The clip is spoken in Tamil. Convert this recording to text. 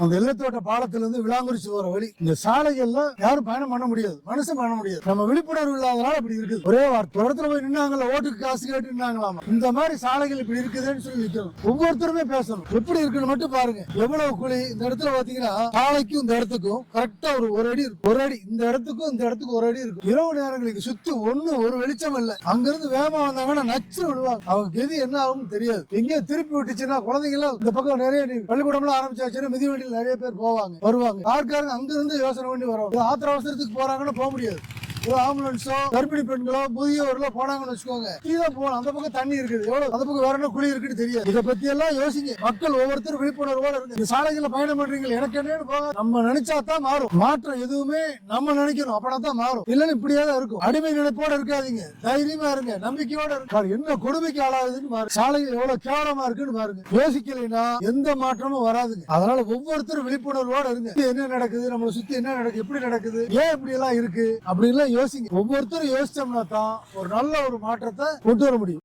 அந்த எல்லத்தோட்ட பாலத்துல இருந்து விளாங்குறிச்சி போற வழி இந்த சாலைகள்ல யாரும் பயணம் பண்ண முடியாது, மனுஷன் பண்ண முடியாது. நம்ம விழிப்புணர்வு இல்லாதனால இப்படி இருக்குது. ஒரே வார்த்தை இடத்துல போய் நின்னாங்கல்ல, ஓட்டுக்கு காசு கேட்டு நின்னாங்களாமா. இந்த மாதிரி சாலைகள் இப்படி இருக்குதுன்னு சொல்லி நிக்கணும். ஒவ்வொருத்தருமே பேசணும். எப்படி இருக்குன்னு மட்டும் பாருங்க. எவ்வளவு குழி இந்த இடத்துல பாத்தீங்கன்னா சாலைக்கும் இந்த இடத்துக்கும் கரெக்டா ஒரு அடி இருக்கு. ஒரு அடி இந்த இடத்துக்கும் இந்த இடத்துக்கு ஒரு அடி இருக்கும். இரவு நேரங்களுக்கு சுத்தி ஒரு வெளிச்சம் இல்ல. அங்கிருந்து வேகமா வந்தாங்கன்னா நச்சு விடுவாங்க. அவங்க கெதி என்ன ஆகும் தெரியாது. எங்கேயோ திருப்பி விட்டுச்சுன்னா குழந்தைங்க எல்லாம் இந்த பக்கம் நிறைய பள்ளிக்கூடம் எல்லாம் ஆரம்பிச்சாச்சுன்னா மிதிவண்டியில் நிறைய பேர் போவாங்க வருவாங்க. யாருக்காரங்க அங்க இருந்து யோசனை பண்ணி வருவாங்க. ஆத்திர அவசரத்துக்கு போறாங்கன்னு போக முடியாது. ஆம்புலன்ஸோ கர்ப்பிணி பெண்களோ முதியவர்களோ போனாங்கன்னு வச்சுக்கோங்க, கீழே போகணும். அந்த பக்கம் தண்ணி இருக்குது, எவ்வளவு அந்த பக்கம் வேற என்ன குழி இருக்குன்னு தெரியாது. இதை பத்தி எல்லாம் யோசிங்க. மக்கள் ஒவ்வொருத்தரும் விழிப்புணர்வோட இருக்கு. இந்த சாலைகளை பயணம் பண்றீங்க, எனக்கு என்னன்னு போக நம்ம நினைச்சா தான் மாறும். மாற்றம் எதுவுமே நம்ம நினைக்கணும், அப்பனா தான் மாறும். இல்லன்னு இப்படியே தான் இருக்கும். அடிமை நினைப்போட இருக்காதீங்க, தைரியமா இருங்க, நம்பிக்கையோட இருக்கு. என்ன கொடுமைக்கு ஆளாகுதுன்னு பாருங்க. சாலைகள் எவ்வளவு கேவலமா இருக்குன்னு பாருங்க. யோசிக்கலைன்னா எந்த மாற்றமும் வராதுங்க. அதனால ஒவ்வொருத்தரும் விழிப்புணர்வோட இருங்க. என்ன நடக்குது, நம்மளை சுத்தி என்ன நடக்குது, எப்படி நடக்குது, ஏன் இப்படி எல்லாம் இருக்கு அப்படின்னு யோசிங்க. ஒவ்வொருத்தரும் யோசிச்சோம்னா தான் ஒரு நல்ல ஒரு மாற்றத்தை கொண்டு வர முடியும்.